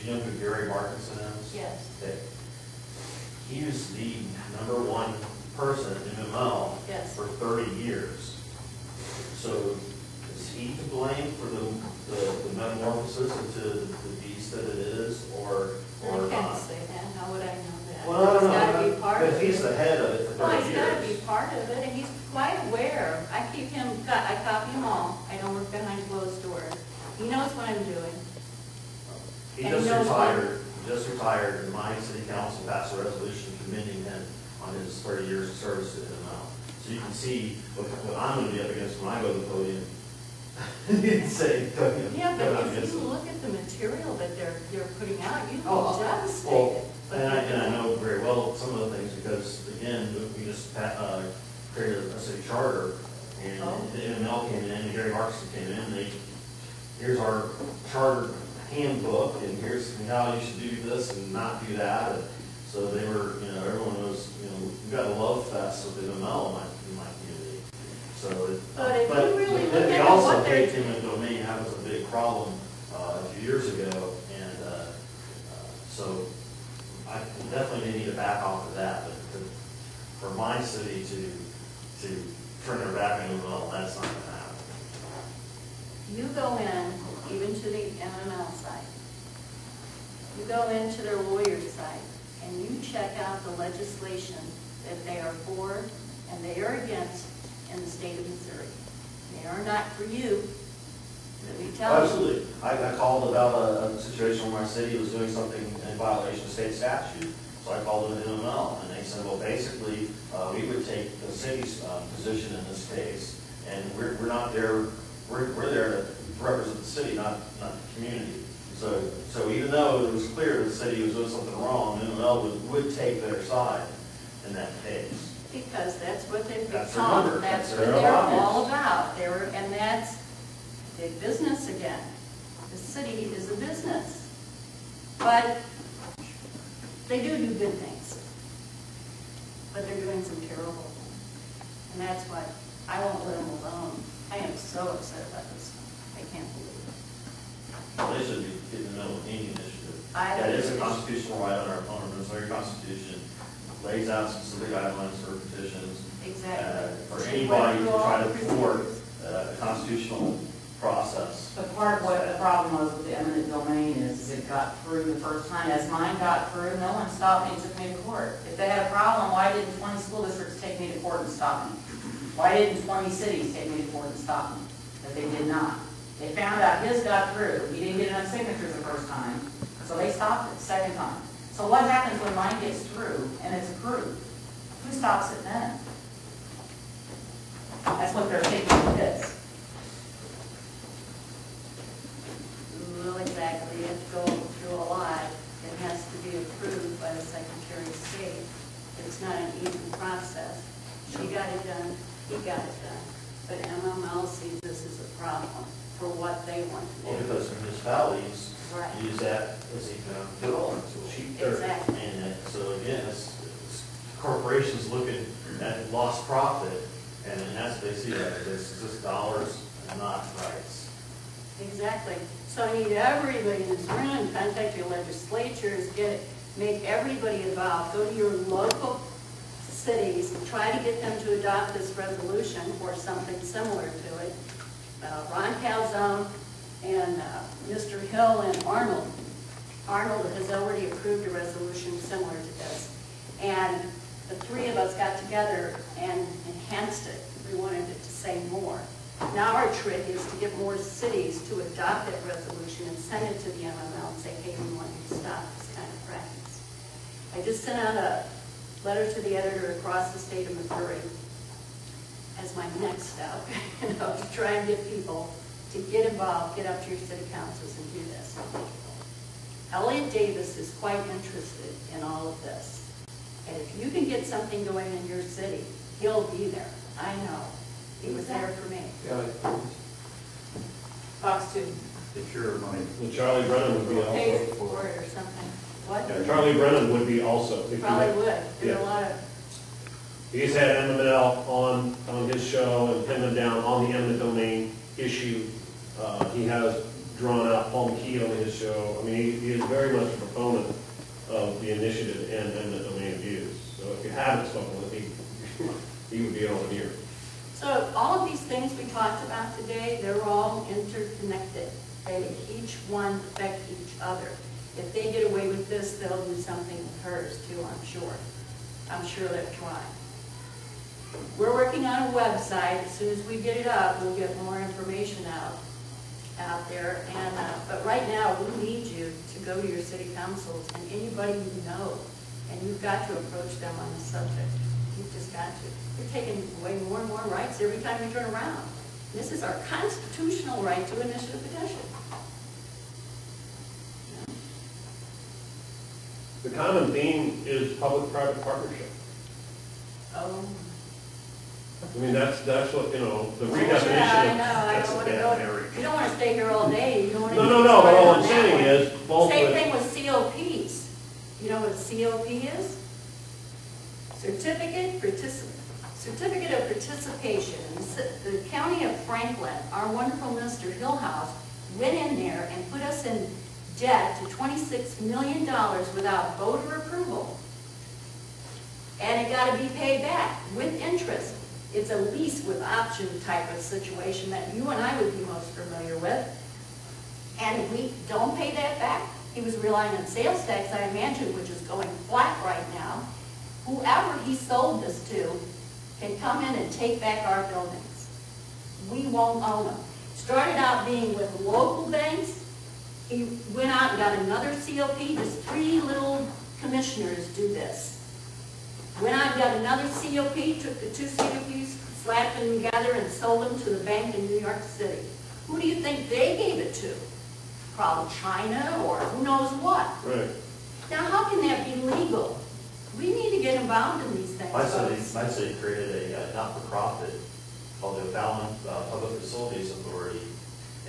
Do you know who Gary Markinson is? Yes. Okay. He was the #1 person in MML Yes. for 30 years. So is he to blame for the metamorphosis into the beast that it is, or I not? can't say that. How would I know that? Well, I don't He's got to know. be part But of he's it. the head of it for 30 Well, years. he's got to be part of it, and he's quite aware. I keep him, I copy him all. I don't work behind closed doors. He knows what I'm doing. He And just he knows retired, and my city council passed a resolution commending him on his 30 years of service to MML. So you can see what I'm going to be up against when I go to the podium. Say, Yeah, but if you look at the material that they're putting out, you'd be devastated. Well, and I know very well some of the things because, again, we just created a city charter, and the MML came in, and Gary Markson came in, and here's our charter handbook, and here's how you should do this and not do that. And so they were, everyone was, we've got a love fest with the MML in my community. So, but if you really look they at also what they're take Eminent Domain. That was a big problem a few years ago, and so I definitely need to back off of that. But for my city to turn their back on MML, that's not going to happen. You go in, even to the MML site, you go into their lawyer's site, and you check out the legislation that they are for and they are against in the state of Missouri. They are not for you. Let me tell you. Absolutely. I called about a situation where my city was doing something in violation of state statute. So I called an MML, and they said, well, basically, we would take the city's position in this case, and we're not there. We're there to represent the city, not the community. So even though it was clear that the city was doing something wrong, MML would take their side in that case. Because that's what they've That's become. their number. That's That's what their they're lobbies. all about. And that's big business again. The city is a business. But they do good things. But they're doing some terrible things. And that's why I won't let them alone. I am so upset about this. I can't believe it. Well, they should be getting the middle of any initiative. I That is a agree. constitutional right on our Missouri Constitution. Lays out specific guidelines for petitions. Exactly. For anybody to try to thwart a constitutional process. But part of what the problem was with the eminent domain is it got through the first time. As mine got through, no one stopped me and took me to court. If they had a problem, why didn't 20 school districts take me to court and stop me? Why didn't 20 cities take me to court and stop me? But they did not. They found out his got through. He didn't get enough signatures the first time, so they stopped it the second time. So what happens when mine gets through and it's approved? Who stops it then? That's what they're thinking of this. Well, exactly. You have to go through a lot. It has to be approved by the Secretary of State. It's not an even process. She got it done, he got it done. But MML sees this as a problem for what they want to Well, do. because municipalities Right. use that as economic development tool. Exactly. And so again, it's corporations looking at lost profit, and that's what they see that it's just dollars and not rights. Exactly. So I need everybody in this room, contact your legislatures, make everybody involved. Go to your local cities, try to get them to adopt this resolution or something similar to it. Ron Calzone and Mr. Hill and Arnold. Arnold has already approved a resolution similar to this. And the three of us got together and enhanced it. We wanted it to say more. Now our trick is to get more cities to adopt that resolution and send it to the MML and say, hey, we want you to stop this kind of practice. I just sent out a letter to the editor across the state of Missouri as my next step, to try and get people to get involved, get up to your city councils and do this. Elliot Davis is quite interested in all of this. And if you can get something going in your city, he'll be there. I know. He was there for me. Fox 2. If you're money. Well, Charlie Brennan would be Paid also. for it or something. What? Yeah, Charlie Brennan would be also. if you- Probably would. There's Yeah. a lot of, He's had MML on his show and pinned them down on the eminent domain issue. He has drawn out Paul McKee on his show. I mean, he is very much a proponent of the initiative and eminent domain abuse. So if you haven't spoken with him, he would be on here. So all of these things we talked about today, they're all interconnected. They each one affect each other. If they get away with this, they'll do something with hers too, I'm sure. I'm sure they're trying. We're working on a website. As soon as we get it up, we'll get more information out there. And but right now, we need you to go to your city councils and anybody you know, and you've got to approach them on the subject. You've just got to. You're taking away more and more rights every time you turn around. This is our constitutional right to initiate a petition. The common theme is public-private partnership. Oh. I mean, that's what, the redefinition Yeah, I of. know, I don't want to go, you don't want to stay here all day, you don't want to. No, but all I'm saying is, both Same with, thing with COPs. You know what COP is? Certificate of Participation. The County of Franklin, our wonderful Mr. Hillhouse, went in there and put us in debt to $26 million without voter approval. And it got to be paid back with interest. It's a lease with option type of situation that you and I would be most familiar with. And if we don't pay that back, he was relying on sales tax, I imagine, which is going flat right now. Whoever he sold this to can come in and take back our buildings. We won't own them. Started out being with local banks. He went out and got another COP. Just 3 little commissioners do this. Went out and got another COP, took the 2 COPs, slapped them together and sold them to the bank in New York City. Who do you think they gave it to? Probably China or who knows what. right. Now how can that be legal? We need to get involved in these things. My folks. city created a not-for-profit called the Ballon Public Facilities Authority,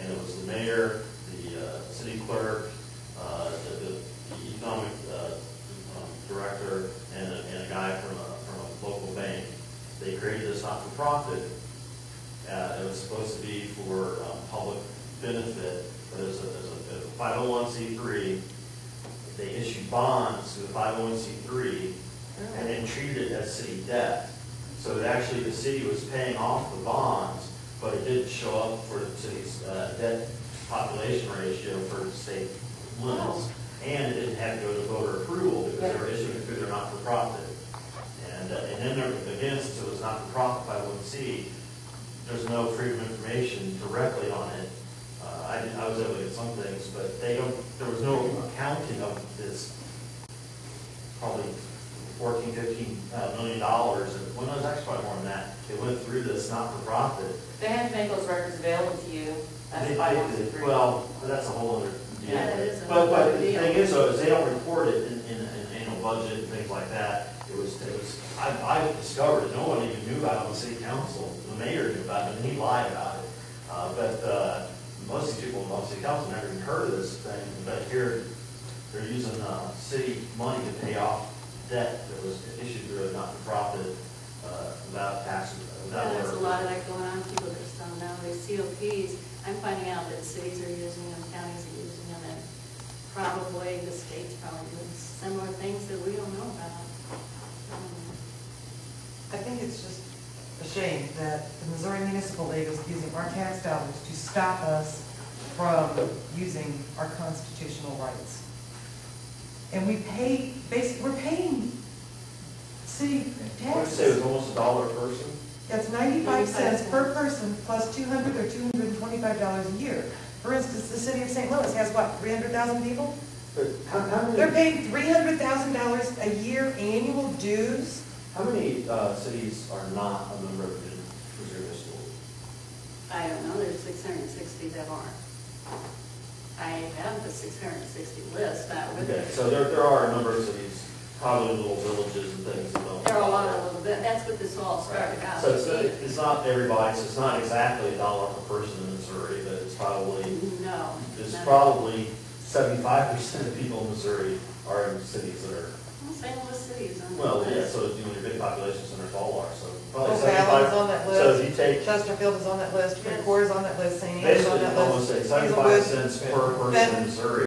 and it was the mayor, the city clerk, the economic director, and a guy from a local bank. They created this not-for-profit. It was supposed to be for public benefit, but it was a 501c3. They issued bonds to the 501c3 and then treated it as city debt. So that actually the city was paying off the bonds, but it didn't show up for the city's debt population ratio for state limits. And it didn't have to go to voter approval because they were issuing it through their not-for-profit. And then there, again, since it was not-for-profit 501c, there's no freedom of information directly on it. I was able to get some things, but there was no accounting of this probably $14, $15 million. Well, no, it was actually probably more than that. It went through this not-for-profit. They had to make those records available to you. That's They why did. Well, that's a whole other deal. Yeah, that is a But whole other the deal. thing is, though, is they don't report it in annual budget and things like that. I discovered it. No one even knew about it on the city council. The mayor knew about it, and he lied about it. But most of these people on the city council never even heard of this thing. But here, they're using city money to pay off debt that was issued through a not-for-profit without taxes. There's a lot of that going on. People just don't know. These COPs, I'm finding out that cities are using them, counties are using them, and probably the state's probably doing similar things that we don't know about. I think it's just a shame that the Missouri Municipal League is using our tax dollars to stop us from using our constitutional rights. And we pay, basically, we're paying city I would say it was taxes. almost $1 a person. That's 95 cents per person plus $200 or $225 a year. For instance, the city of St. Louis has what, 300,000 people? But how many? They're paying $300,000 a year annual dues. How many cities are not a member of the Missouri Municipal League? I don't know, there's 660 that aren't. I have the 660 list, not with Okay, me. so there are a number of cities, probably little villages and things that don't. There are a lot of little bit, that's what this all started out. So it's not everybody, so it's not exactly $1 per person in Missouri, but it's probably, No. it's not- probably 75% of people in Missouri are in cities that are Well, St. Louis City is on the Well, yeah, list. so, you know, your big population centers all are, so probably O'Fallon's on that 75. So if list, you take, Chesterfield is on that list, Yes. Freeport is on that list, St. Anne's on basically, that almost list. say 75 Hazelwood, cents per person in Benton. Missouri